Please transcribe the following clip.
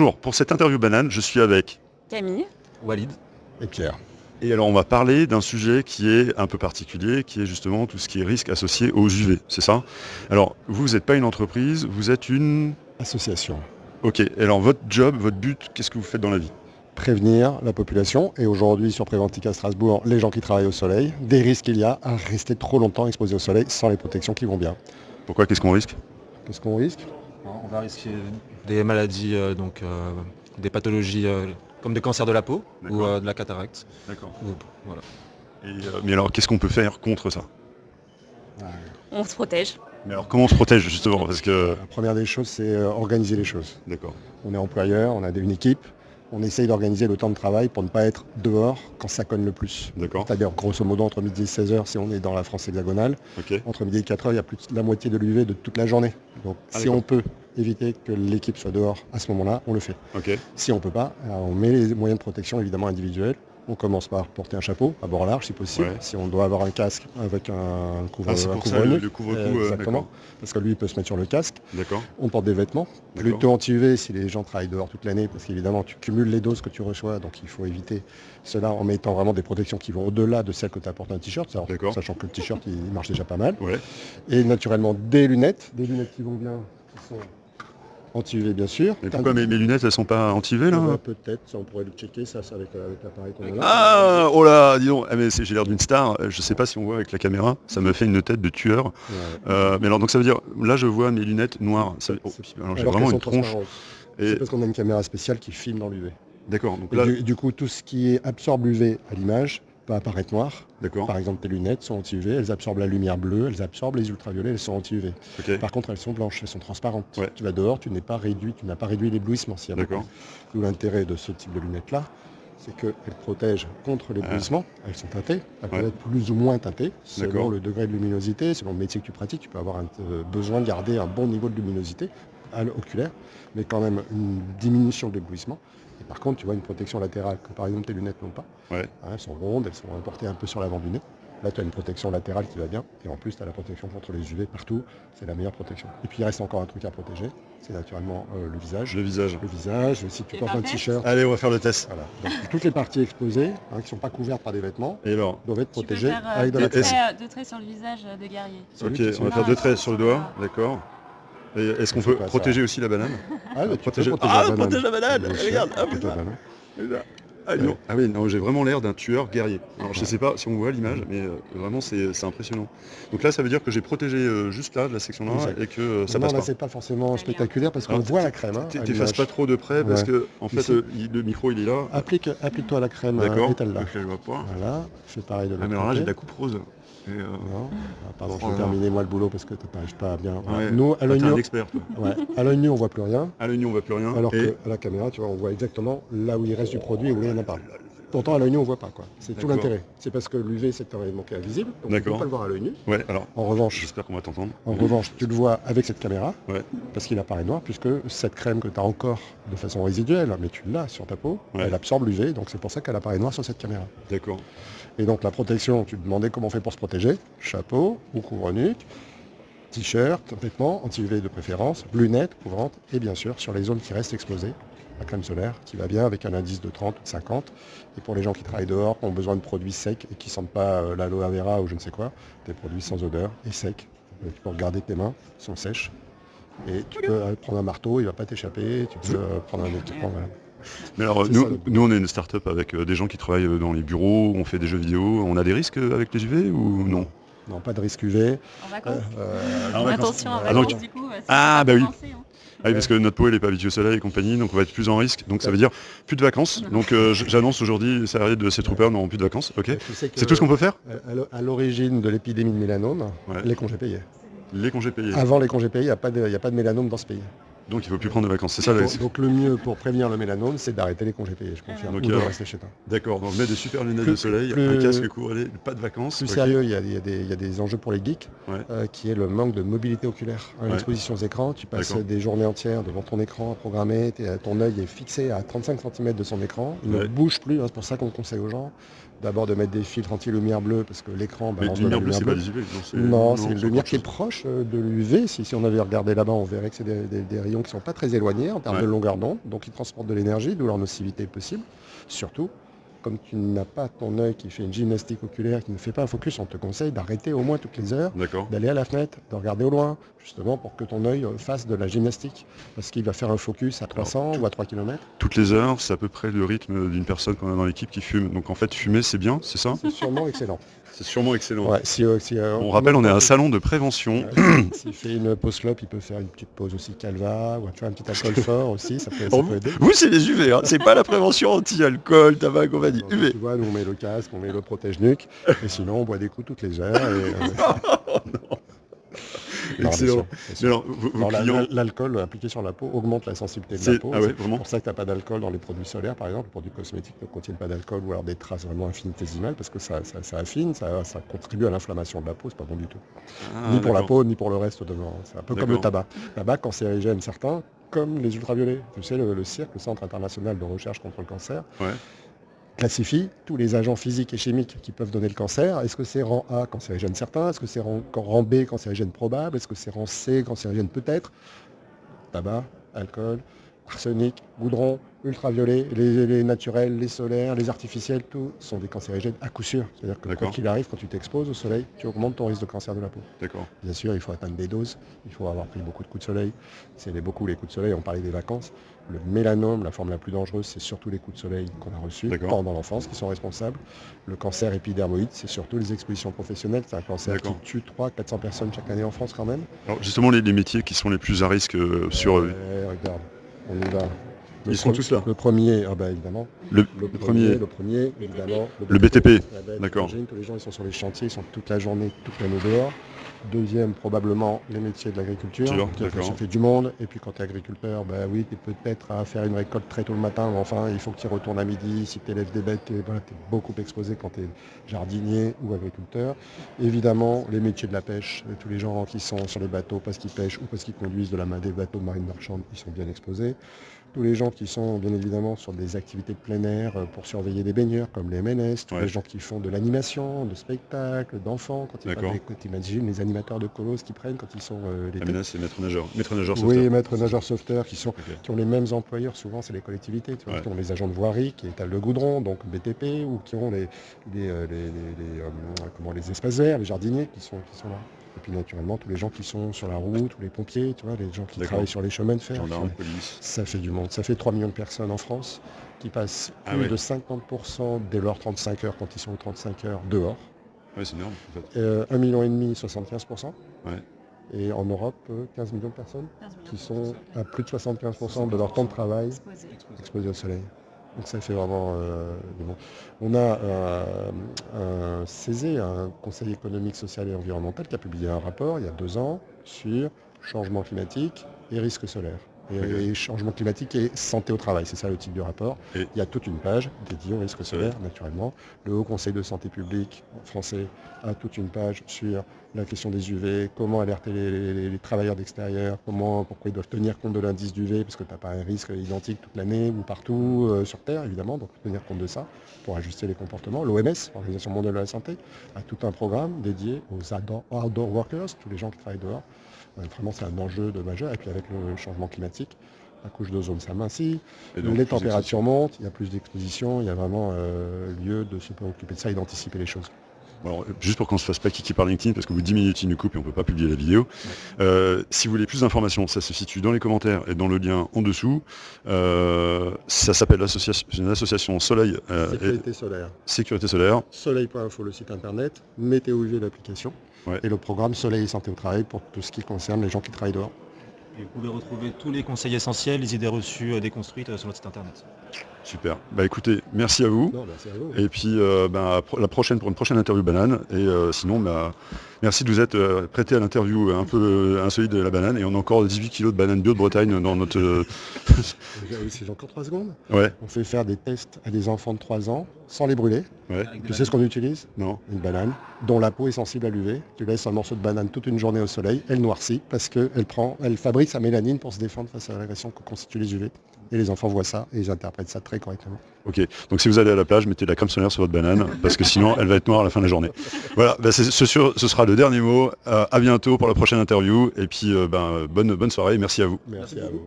Bonjour, pour cette interview banane, je suis avec Camille. Walid. Et Pierre. Et alors on va parler d'un sujet qui est un peu particulier, qui est justement tout ce qui est risque associé aux UV, c'est ça? Alors vous n'êtes pas une entreprise, vous êtes une... Association. Ok, et alors votre job, votre but, qu'est-ce que vous faites dans la vie? Prévenir la population et aujourd'hui sur Préventica Strasbourg, les gens qui travaillent au soleil, des risques qu'il y a à rester trop longtemps exposés au soleil sans les protections qui vont bien. Pourquoi? Qu'est-ce qu'on risque? Qu'est-ce qu'on risque? On va risquer des maladies, des pathologies comme des cancers de la peau ou de la cataracte. D'accord. Voilà. Mais alors qu'est-ce qu'on peut faire contre ça? On se protège. Mais alors comment on se protège justement? Parce que... La première des choses, c'est organiser les choses. D'accord. On est employeur, on a une équipe, on essaye d'organiser le temps de travail pour ne pas être dehors quand ça cogne le plus. D'accord. C'est-à-dire grosso modo entre midi et 16h si on est dans la France hexagonale, Ok. entre midi et 4h, il y a plus de la moitié de l'UV de toute la journée. Donc si d'accord. on peut éviter que l'équipe soit dehors à ce moment-là, on le fait. Ok. Si on ne peut pas, alors on met les moyens de protection évidemment individuels. On commence par porter un chapeau à bord large si possible. Ouais. Si on doit avoir un casque avec un C'est pour ça couvre-nez. le couvre-cou. Exactement. Parce que lui il peut se mettre sur le casque. D'accord. On porte des vêtements. D'accord. Plutôt anti-UV si les gens travaillent dehors toute l'année, parce qu'évidemment tu cumules les doses que tu reçois, donc il faut éviter cela en mettant vraiment des protections qui vont au-delà de celles que tu apportes un t-shirt, sachant que le t-shirt il marche déjà pas mal. Ouais. Et naturellement des lunettes qui vont bien, qui sont anti-UV bien sûr. Mais pourquoi mes lunettes elles sont pas anti-UV là? Peut-être, ça on pourrait le checker, ça avec l'appareil qu'on a là. Ah, oh là, dis donc, mais j'ai l'air d'une star, je sais pas si on voit avec la caméra, ça me fait une tête de tueur. Ouais. Mais alors donc ça veut dire, là je vois mes lunettes noires, alors j'ai vraiment une tronche. C'est parce qu'on a une caméra spéciale qui filme dans l'UV. D'accord, donc là... Du coup tout ce qui absorbe l'UV à l'image va apparaître noir. D'accord. Par exemple tes lunettes sont anti-UV, elles absorbent la lumière bleue, elles absorbent les ultraviolets, elles sont anti-UV. Okay. Par contre elles sont blanches, elles sont transparentes. Ouais. Tu vas dehors, tu n'as pas réduit l'éblouissement. D'accord. D'où l'intérêt de ce type de lunettes là, c'est qu'elles protègent contre l'éblouissement, elles sont teintées, elles peuvent être plus ou moins teintées, selon le degré de luminosité, selon le métier que tu pratiques, tu peux avoir besoin de garder un bon niveau de luminosité oculaire, mais quand même une diminution de l'éblouissement. Et par contre, tu vois une protection latérale, que par exemple tes lunettes n'ont pas. Ouais. Elles sont rondes, elles sont portées un peu sur l'avant du nez. Là, tu as une protection latérale qui va bien. Et en plus, tu as la protection contre les UV partout. C'est la meilleure protection. Et puis, il reste encore un truc à protéger. C'est naturellement le visage. Le visage. Le visage. Si tu portes un t-shirt. Allez, on va faire le test. Voilà. Donc, toutes les parties exposées, qui ne sont pas couvertes par des vêtements, et alors doivent être protégées tu peux faire, avec de la crème. deux traits sur le visage de guerrier. Ok, on va faire 2 traits sur le doigt, d'accord. Et est-ce qu'on peut protéger aussi la banane? Ah, tu protéger... peux protéger protège la banane. Regarde, non. Ah oui, non, j'ai vraiment l'air d'un tueur guerrier. Alors je sais pas si on voit l'image, mais vraiment c'est impressionnant. Donc là ça veut dire que j'ai protégé juste là, de la section là, et que ça passe là, pas. c'est pas forcément spectaculaire parce qu'on voit la crème. T'effaces pas trop de près parce que en fait le micro il est là. Applique-toi la crème, étale-là. Ok, je vois pas. Voilà, fais pareil de l'autre mais alors là côté. j'ai de la coupe rose. Non. Pardon, je vais terminer moi le boulot parce que tu n'arrives pas à bien. Ouais. Nous, à l'œil nu, un expert. à l'œil nu, on voit plus rien. À l'œil nu, on voit plus rien. Alors qu'à la caméra, tu vois, on voit exactement là où il reste du produit et où il n'y en a pas. Pourtant, à l'œil nu, on voit pas quoi. C'est tout l'intérêt. C'est parce que l'UV, c'est un élément qui est invisible. Donc, on ne peut pas le voir à l'œil nu. Ouais, alors. En revanche, j'espère qu'on va t'entendre. En revanche, tu le vois avec cette caméra. Ouais. Parce qu'il apparaît noir, puisque cette crème que tu as encore de façon résiduelle, mais tu l'as sur ta peau, elle absorbe l'UV, donc c'est pour ça qu'elle apparaît noire sur cette caméra. D'accord. Et donc la protection, tu te demandais comment on fait pour se protéger. Chapeau ou couvre-nuque, t-shirt, vêtements, anti-UV de préférence, lunettes couvrantes, et bien sûr sur les zones qui restent exposées, la crème solaire qui va bien avec un indice de 30 ou de 50. Et pour les gens qui travaillent dehors, qui ont besoin de produits secs et qui ne sentent pas l'aloe vera ou je ne sais quoi, des produits sans odeur et secs. Donc, tu peux regarder tes mains, sont sèches. Et tu peux prendre un marteau, il ne va pas t'échapper, tu peux prendre un équipement. Voilà. Mais alors, nous, on est une start-up avec des gens qui travaillent dans les bureaux, on fait des jeux vidéo. On a des risques avec les UV ou non? Non, pas de risque UV. En vacances en attention, en vacances, du coup. Bah oui. Ah oui, parce que notre peau, elle n'est pas habituée au soleil et compagnie, donc on va être plus en risque. Donc ça veut dire plus de vacances. Donc j'annonce aujourd'hui, les salariés de ces troopers n'auront plus de vacances. Ok. C'est tout ce qu'on peut faire? À l'origine de l'épidémie de mélanome, les congés payés. Les congés payés. Avant les congés payés, il n'y a pas de mélanome dans ce pays. Donc il ne faut plus prendre de vacances, c'est ça? Donc le mieux pour prévenir le mélanome, c'est d'arrêter les congés payés, je confirme, ou de rester chez toi. D'accord, donc mettre des super lunettes de soleil, un casque couvre-nez, pas de vacances. Plus sérieux, il y a des enjeux pour les geeks, qui est le manque de mobilité oculaire. L'exposition aux écrans, tu passes des journées entières devant ton écran à programmer, ton œil est fixé à 35 cm de son écran, il ne bouge plus, c'est pour ça qu'on conseille aux gens d'abord de mettre des filtres anti-lumière bleue, parce que l'écran balance de la lumière bleue. C'est pas visible. Non, c'est une lumière qui est proche de l'UV. Si on avait regardé là-bas, on verrait que c'est des rayons qui ne sont pas très éloignés en termes Ouais. de longueur d'onde, donc ils transportent de l'énergie, d'où leur nocivité possible. Surtout, comme tu n'as pas ton œil qui fait une gymnastique oculaire, qui ne fait pas un focus, on te conseille d'arrêter au moins toutes les heures, D'accord. d'aller à la fenêtre, de regarder au loin, justement pour que ton œil fasse de la gymnastique, parce qu'il va faire un focus à 300 ou à 3 km. Toutes les heures, c'est à peu près le rythme d'une personne qu'on a dans l'équipe qui fume. Donc en fait, fumer, c'est bien, c'est ça? C'est sûrement excellent. C'est sûrement excellent. Ouais, On rappelle, on est à un salon de prévention. S'il fait une pause clope, il peut faire une petite pause aussi calva, ou tu vois, un petit alcool fort aussi, ça peut aider. Vous, c'est les UV, hein. C'est pas la prévention anti-alcool, tabac, compagnie. Donc, UV. tu vois, nous on met le casque, on met le protège-nuque, et sinon on boit des coups toutes les heures. Non, Excellent. bien Mais sûr. alors, vos Non, clients... l'alcool appliqué sur la peau augmente la sensibilité de C'est- la peau. ah ouais, C'est vraiment pour ça que tu n'as pas d'alcool dans les produits solaires, par exemple. Les produits cosmétiques ne contiennent pas d'alcool ou alors des traces vraiment infinitésimales parce que ça affine, ça contribue à l'inflammation de la peau, c'est pas bon du tout. Ah, Ni pour la d'accord. peau, ni pour le reste devant. C'est un peu comme le tabac. Le tabac cancérigène certains, comme les ultraviolets. Tu sais, le CIRC, le Centre international de recherche contre le cancer, Ouais. classifie tous les agents physiques et chimiques qui peuvent donner le cancer. Est-ce que c'est rang A, cancérigène certain? Est-ce que c'est rang B, cancérigène probable? Est-ce que c'est rang C, cancérigène peut-être? Tabac, alcool, arsenic, goudron, ultraviolet, les naturels, les solaires, les artificiels, tout sont des cancérigènes à coup sûr. C'est-à-dire que quoi D'accord. qu'il arrive, quand tu t'exposes au soleil, tu augmentes ton risque de cancer de la peau. D'accord. Bien sûr, il faut atteindre des doses, il faut avoir pris beaucoup de coups de soleil. C'est beaucoup les coups de soleil, on parlait des vacances. Le mélanome, la forme la plus dangereuse, c'est surtout les coups de soleil qu'on a reçus D'accord. pendant l'enfance qui sont responsables. Le cancer épidermoïde, c'est surtout les expositions professionnelles. C'est un cancer qui D'accord. tue 300-400 personnes chaque année en France quand même. Alors justement, les métiers qui sont les plus à risque sur... Regarde, on y va. Ils sont tous là. Le premier, évidemment. Le Le premier, évidemment. Le BTP, La bête, d'accord. j'imagine que les gens ils sont sur les chantiers, ils sont toute la journée, toute l'année dehors. Deuxième, probablement, les métiers de l'agriculture. D'accord. Ça fait du monde. Et puis quand tu es agriculteur, oui, tu es peut-être à faire une récolte très tôt le matin, mais enfin, il faut que tu y retournes à midi. Si tu élèves des bêtes, tu es beaucoup exposé quand tu es jardinier ou agriculteur. Évidemment, les métiers de la pêche, tous les gens qui sont sur les bateaux parce qu'ils pêchent ou parce qu'ils conduisent des bateaux de marine marchande, ils sont bien exposés. Tous les gens qui sont bien évidemment sur des activités de plein air pour surveiller des baigneurs comme les MNS, tous Ouais. les gens qui font de l'animation, de spectacles, d'enfants, quand D'accord. tu imagines les animateurs de colos qui prennent quand ils sont l'été. Amina, c'est maître nageur. Maître nageur Oui, sauveteur. maîtres nageurs sauveteurs qui Ok. ont les mêmes employeurs, souvent c'est les collectivités, tu vois, Ouais. qui ont les agents de voirie, qui étalent le goudron, donc BTP, ou qui ont les espaces verts, les jardiniers qui sont là. Et puis naturellement tous les gens qui sont sur la route, ou les pompiers, tu vois, les gens qui D'accord. travaillent sur les chemins de fer. Gendarme, police. Ça fait du monde. Ça fait 3 millions de personnes en France qui passent Ah plus ouais. de 50% dès leurs 35 heures, quand ils sont aux 35 heures, dehors. Ouais, c'est énorme en fait. 1,5 million, 75%. Ouais. Et en Europe, 15 millions de personnes 15 millions qui de sont personnes, à plus de 75% de leur temps de travail exposées. exposés au soleil. Donc ça fait vraiment du monde. On a un CESE, un Conseil économique, social et environnemental, qui a publié un rapport il y a 2 ans sur changement climatique et risques solaires. Et changement climatique et santé au travail, c'est ça le titre du rapport. Et- Il y a toute une page dédiée aux risques solaires, naturellement. Le Haut Conseil de santé publique français a toute une page sur la question des UV, comment alerter les travailleurs d'extérieur, pourquoi ils doivent tenir compte de l'indice d'UV, parce que tu n'as pas un risque identique toute l'année ou partout sur Terre, évidemment, donc tenir compte de ça pour ajuster les comportements. L'OMS, l'Organisation mondiale de la santé, a tout un programme dédié aux outdoor workers, tous les gens qui travaillent dehors. Vraiment, c'est un enjeu majeur. Et puis avec le changement climatique, la couche d'ozone s'amincit, Et donc, les plus températures montent, il y a plus d'exposition, il y a vraiment lieu de se préoccuper de ça et d'anticiper les choses. Alors, juste pour qu'on se fasse pas kicker par LinkedIn, parce qu'au bout de 10 minutes, il nous coupe et on peut pas publier la vidéo. Si vous voulez plus d'informations, ça se situe dans les commentaires et dans le lien en dessous. Ça s'appelle l'association Soleil Sécurité solaire. Sécurité solaire. Soleil.info, le site internet, Météo UV, l'application, Ouais. et le programme Soleil et santé au travail pour tout ce qui concerne les gens qui travaillent dehors. Et vous pouvez retrouver tous les conseils essentiels, les idées reçues déconstruites sur notre site internet. Super. Bah écoutez, merci à vous. Non, merci à vous. Et puis la prochaine pour une prochaine interview banane. Et sinon, merci de vous être prêté à l'interview un peu insolite de la banane. Et on a encore 18 kilos de banane bio de Bretagne dans notre... J'ai encore 3 secondes. Ouais, On fait faire des tests à des enfants de 3 ans sans les brûler. ouais, Tu sais ce qu'on utilise? non. Une banane dont la peau est sensible à l'UV. Tu laisses un morceau de banane toute une journée au soleil, elle noircit parce qu'elle fabrique sa mélanine pour se défendre face à l'agression que constituent les UV. Et les enfants voient ça et ils interprètent ça très correctement. Ok, donc si vous allez à la plage, mettez de la crème solaire sur votre banane, parce que sinon elle va être noire à la fin de la journée. Voilà, ce sera le dernier mot. À bientôt pour la prochaine interview, et puis bonne soirée, merci à vous. Merci à vous.